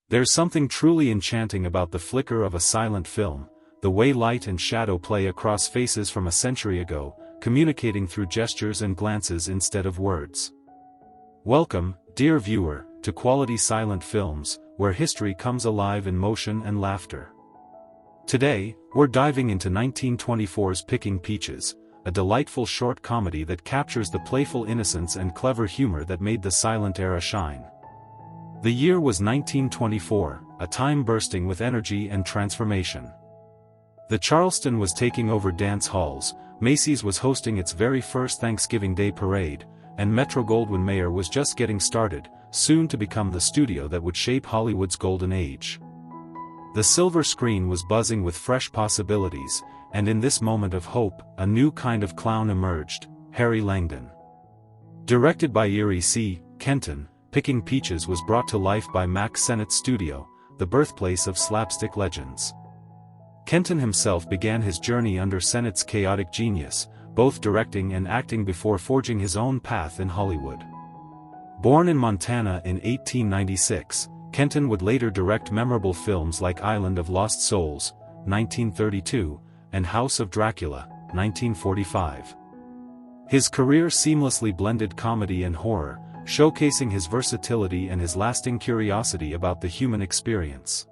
There's something truly enchanting about the flicker of a silent film, the way light and shadow play across faces from a century ago, communicating through gestures and glances instead of words. Welcome, dear viewer, to Quality Silent Films, where history comes alive in motion and laughter. Today, we're diving into 1924's Picking Peaches, a delightful short comedy that captures the playful innocence and clever humor that made the silent era shine. The year was 1924, a time bursting with energy and transformation. The Charleston was taking over dance halls, Macy's was hosting its very first Thanksgiving Day parade, and Metro-Goldwyn-Mayer was just getting started, soon to become the studio that would shape Hollywood's golden age. The silver screen was buzzing with fresh possibilities, and in this moment of hope, a new kind of clown emerged, Harry Langdon. Directed by Erie C. Kenton, Picking Peaches was brought to life by Mack Sennett's studio, the birthplace of slapstick legends. Kenton himself began his journey under Sennett's chaotic genius, both directing and acting before forging his own path in Hollywood. Born in Montana in 1896, Kenton would later direct memorable films like Island of Lost Souls, 1932, and House of Dracula, 1945. His career seamlessly blended comedy and horror, showcasing his versatility and his lasting curiosity about the human experience.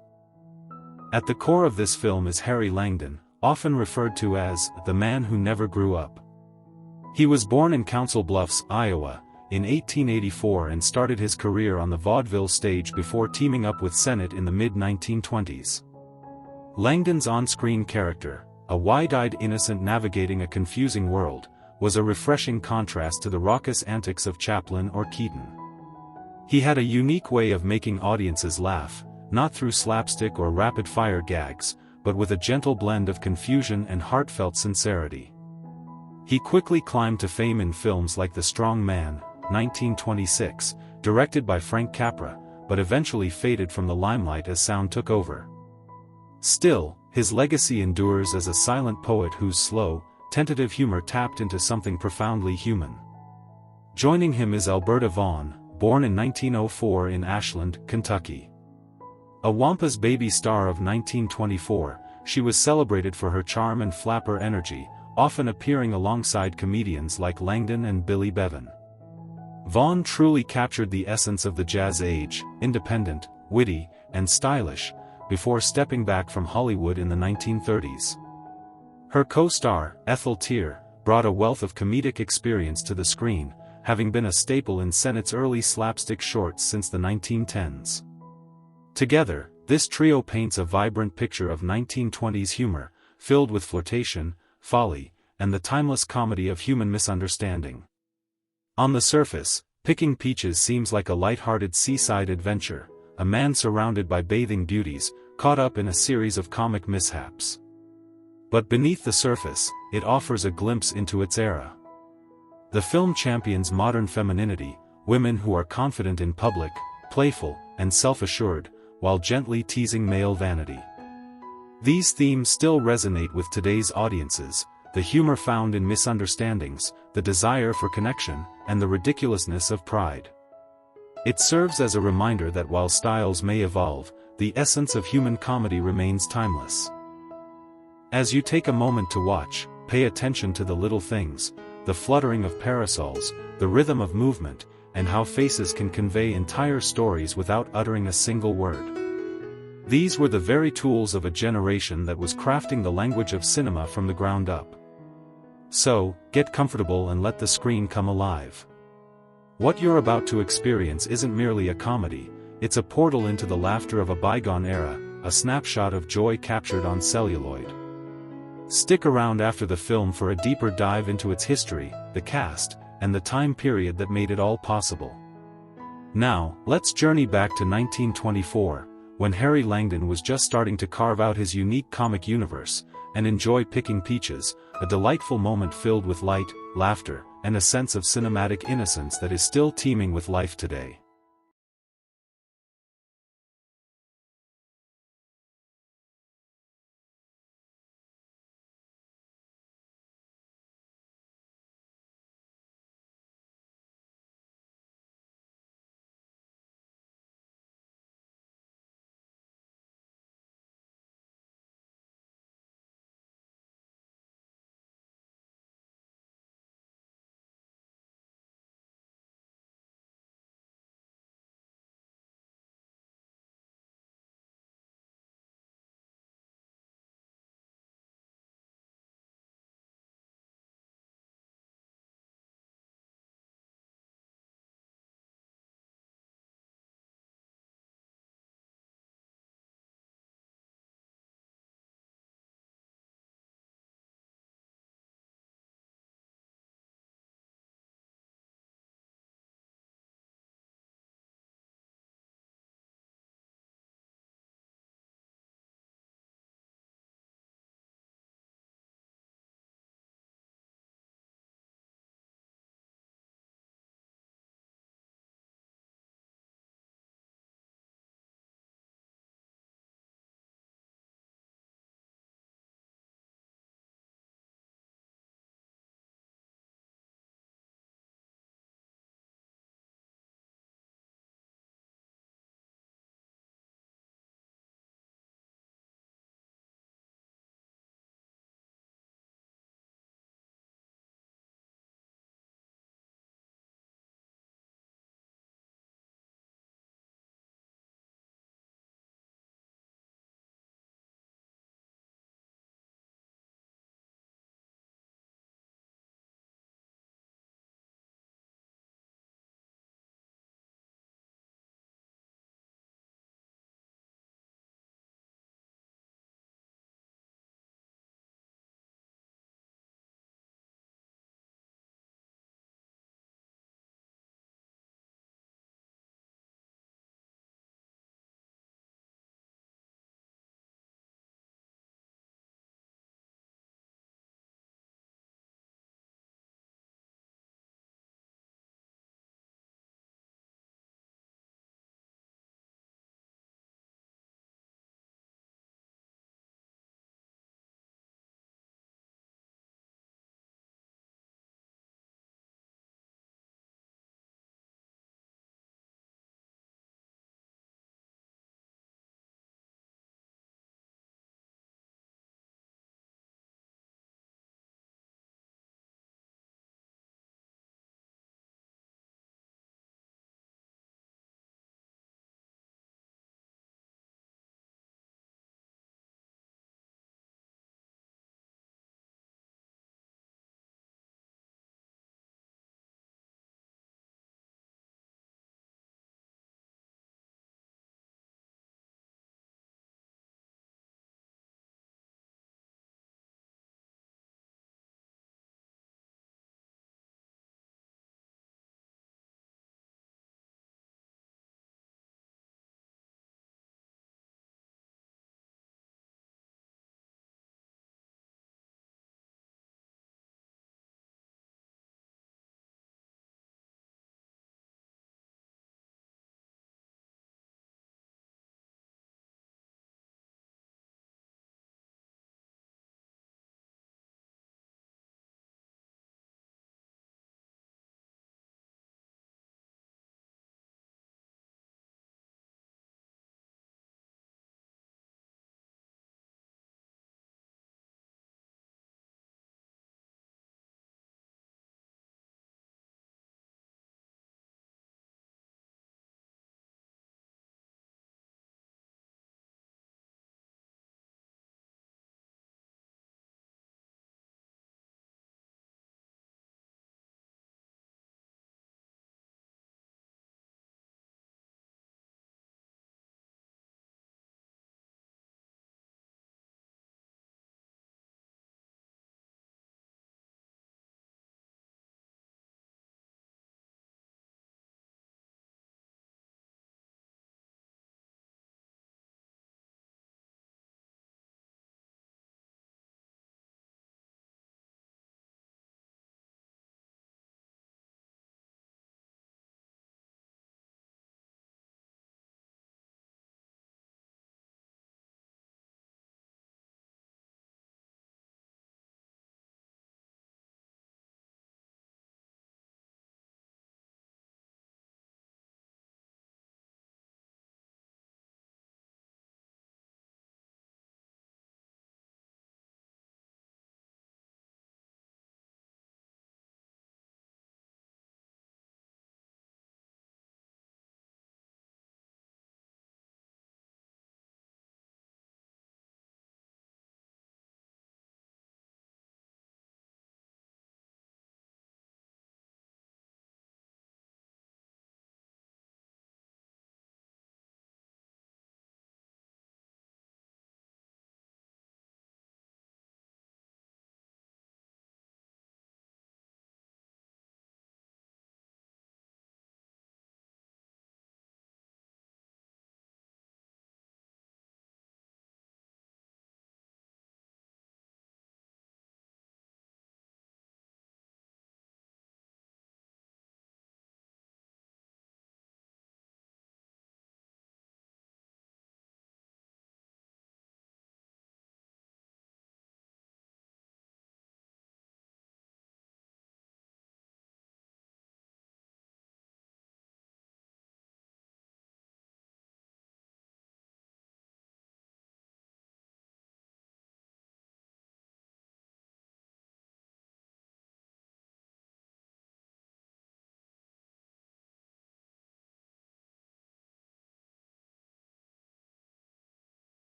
At the core of this film is Harry Langdon, often referred to as the man who never grew up. He was born in Council Bluffs, Iowa, in 1884 and started his career on the vaudeville stage before teaming up with Sennett in the mid-1920s. Langdon's on-screen character, a wide-eyed innocent navigating a confusing world, was a refreshing contrast to the raucous antics of Chaplin or Keaton. He had a unique way of making audiences laugh, not through slapstick or rapid-fire gags, but with a gentle blend of confusion and heartfelt sincerity. He quickly climbed to fame in films like The Strong Man, 1926, directed by Frank Capra, but eventually faded from the limelight as sound took over. Still, his legacy endures as a silent poet whose slow, tentative humor tapped into something profoundly human. Joining him is Alberta Vaughn, born in 1904 in Ashland, Kentucky. A Wampa's baby star of 1924, she was celebrated for her charm and flapper energy, often appearing alongside comedians like Langdon and Billy Bevan. Vaughn truly captured the essence of the jazz age, independent, witty, and stylish, before stepping back from Hollywood in the 1930s. Her co-star, Ethel Teare, brought a wealth of comedic experience to the screen, having been a staple in Sennett's early slapstick shorts since the 1910s. Together, this trio paints a vibrant picture of 1920s humor, filled with flirtation, folly, and the timeless comedy of human misunderstanding. On the surface, Picking Peaches seems like a light-hearted seaside adventure, a man surrounded by bathing beauties, caught up in a series of comic mishaps. But beneath the surface, it offers a glimpse into its era. The film champions modern femininity, women who are confident in public, playful, and self-assured, while gently teasing male vanity. These themes still resonate with today's audiences, the humor found in misunderstandings, the desire for connection, and the ridiculousness of pride. It serves as a reminder that while styles may evolve, the essence of human comedy remains timeless. As you take a moment to watch, pay attention to the little things, the fluttering of parasols, the rhythm of movement, and how faces can convey entire stories without uttering a single word. These were the very tools of a generation that was crafting the language of cinema from the ground up. So, get comfortable and let the screen come alive. What you're about to experience isn't merely a comedy, it's a portal into the laughter of a bygone era, a snapshot of joy captured on celluloid. Stick around after the film for a deeper dive into its history, the cast, and the time period that made it all possible. Now, let's journey back to 1924, when Harry Langdon was just starting to carve out his unique comic universe, and enjoy Picking Peaches, a delightful moment filled with light, laughter, and a sense of cinematic innocence that is still teeming with life today.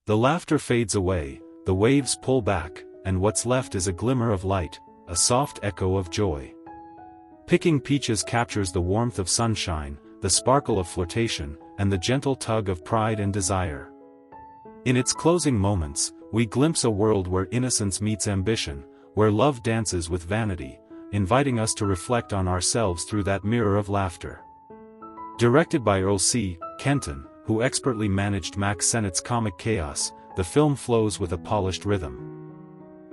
The laughter fades away, the waves pull back, and what's left is a glimmer of light, a soft echo of joy. Picking Peaches captures the warmth of sunshine, the sparkle of flirtation, and the gentle tug of pride and desire. In its closing moments, we glimpse a world where innocence meets ambition, where love dances with vanity, inviting us to reflect on ourselves through that mirror of laughter. Directed by Earl C. Kenton, who expertly managed Mack Sennett's comic chaos, the film flows with a polished rhythm.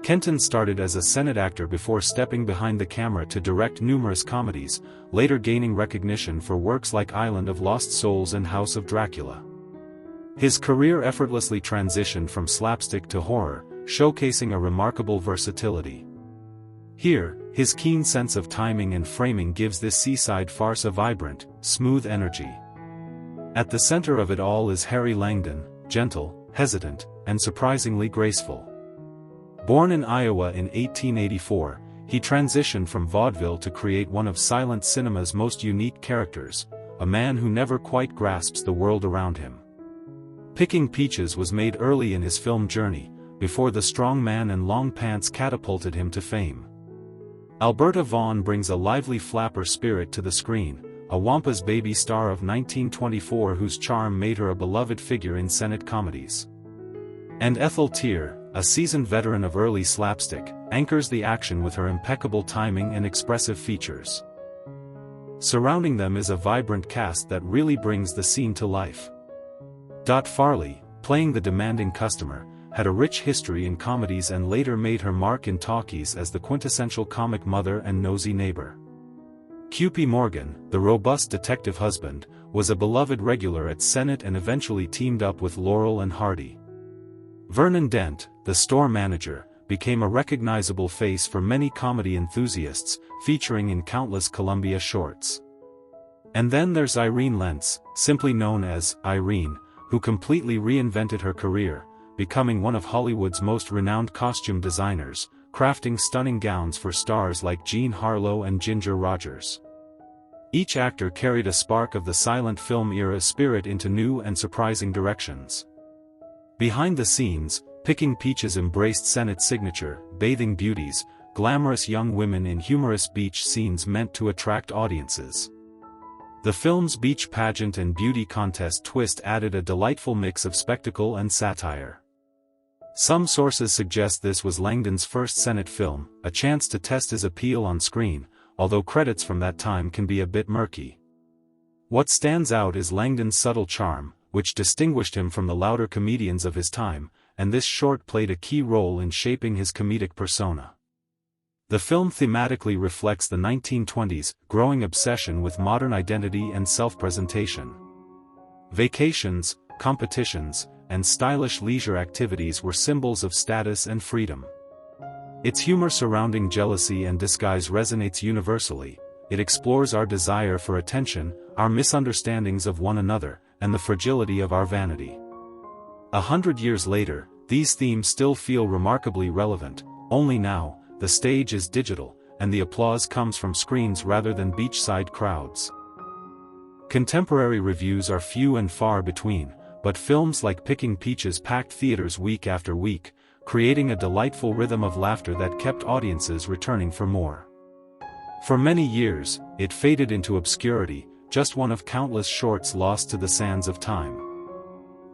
Kenton started as a Sennett actor before stepping behind the camera to direct numerous comedies, later gaining recognition for works like Island of Lost Souls and House of Dracula. His career effortlessly transitioned from slapstick to horror, showcasing a remarkable versatility. Here, his keen sense of timing and framing gives this seaside farce a vibrant, smooth energy. At the center of it all is Harry Langdon, gentle, hesitant, and surprisingly graceful. Born in Iowa in 1884, he transitioned from vaudeville to create one of silent cinema's most unique characters, a man who never quite grasps the world around him. Picking Peaches was made early in his film journey, before The Strong Man and Long Pants catapulted him to fame. Alberta Vaughn brings a lively flapper spirit to the screen, a Wampa's baby star of 1924 whose charm made her a beloved figure in Sennett comedies. And Ethel Teare, a seasoned veteran of early slapstick, anchors the action with her impeccable timing and expressive features. Surrounding them is a vibrant cast that really brings the scene to life. Dot Farley, playing the demanding customer, had a rich history in comedies and later made her mark in talkies as the quintessential comic mother and nosy neighbor. Q.P. Morgan, the robust detective husband, was a beloved regular at Sennett and eventually teamed up with Laurel and Hardy. Vernon Dent, the store manager, became a recognizable face for many comedy enthusiasts, featuring in countless Columbia shorts. And then there's Irene Lentz, simply known as Irene, who completely reinvented her career, becoming one of Hollywood's most renowned costume designers, crafting stunning gowns for stars like Jean Harlow and Ginger Rogers. Each actor carried a spark of the silent film era spirit into new and surprising directions. Behind the scenes, Picking Peaches embraced Sennett's signature, bathing beauties, glamorous young women in humorous beach scenes meant to attract audiences. The film's beach pageant and beauty contest twist added a delightful mix of spectacle and satire. Some sources suggest this was Langdon's first Sennett film, a chance to test his appeal on screen, although credits from that time can be a bit murky. What stands out is Langdon's subtle charm, which distinguished him from the louder comedians of his time, and this short played a key role in shaping his comedic persona. The film thematically reflects the 1920s growing obsession with modern identity and self-presentation. Vacations, competitions, and stylish leisure activities were symbols of status and freedom. Its humor surrounding jealousy and disguise resonates universally. It explores our desire for attention, our misunderstandings of one another, and the fragility of our vanity. 100 years later, these themes still feel remarkably relevant, only now, the stage is digital, and the applause comes from screens rather than beachside crowds. Contemporary reviews are few and far between, but films like Picking Peaches packed theaters week after week, creating a delightful rhythm of laughter that kept audiences returning for more. For many years, it faded into obscurity, just one of countless shorts lost to the sands of time.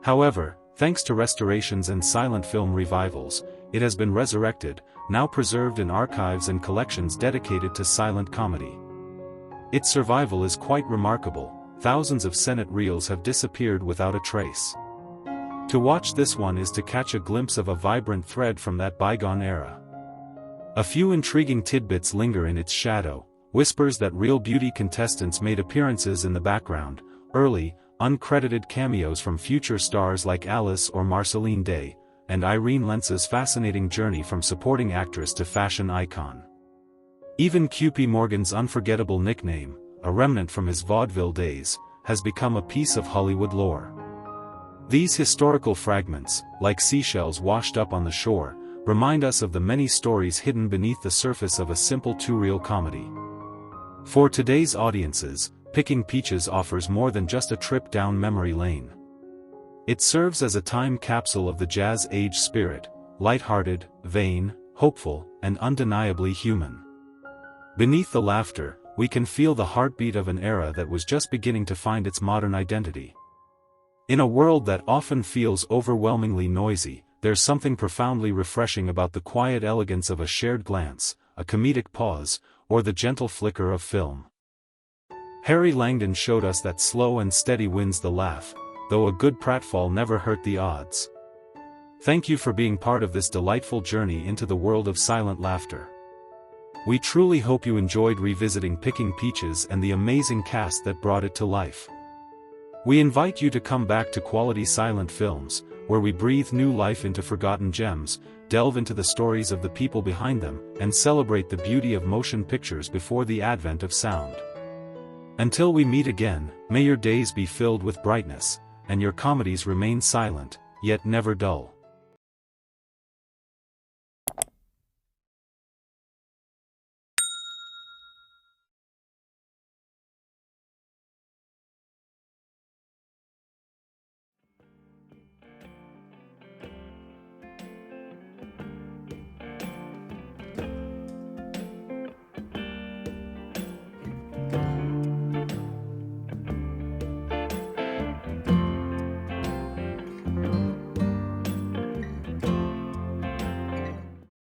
However, thanks to restorations and silent film revivals, it has been resurrected, now preserved in archives and collections dedicated to silent comedy. Its survival is quite remarkable. Thousands of Sennett reels have disappeared without a trace. To watch this one is to catch a glimpse of a vibrant thread from that bygone era. A few intriguing tidbits linger in its shadow, whispers that real beauty contestants made appearances in the background, early, uncredited cameos from future stars like Alice or Marceline Day, and Irene Lentz's fascinating journey from supporting actress to fashion icon. Even Q.P. Morgan's unforgettable nickname, a remnant from his vaudeville days, has become a piece of Hollywood lore. These historical fragments, like seashells washed up on the shore, remind us of the many stories hidden beneath the surface of a simple two-reel comedy. For today's audiences, Picking Peaches offers more than just a trip down memory lane. It serves as a time capsule of the jazz age spirit, light-hearted, vain, hopeful, and undeniably human. Beneath the laughter, we can feel the heartbeat of an era that was just beginning to find its modern identity. In a world that often feels overwhelmingly noisy, there's something profoundly refreshing about the quiet elegance of a shared glance, a comedic pause, or the gentle flicker of film. Harry Langdon showed us that slow and steady wins the laugh, though a good pratfall never hurt the odds. Thank you for being part of this delightful journey into the world of silent laughter. We truly hope you enjoyed revisiting Picking Peaches and the amazing cast that brought it to life. We invite you to come back to quality silent films, where we breathe new life into forgotten gems, delve into the stories of the people behind them, and celebrate the beauty of motion pictures before the advent of sound. Until we meet again, may your days be filled with brightness, and your comedies remain silent, yet never dull.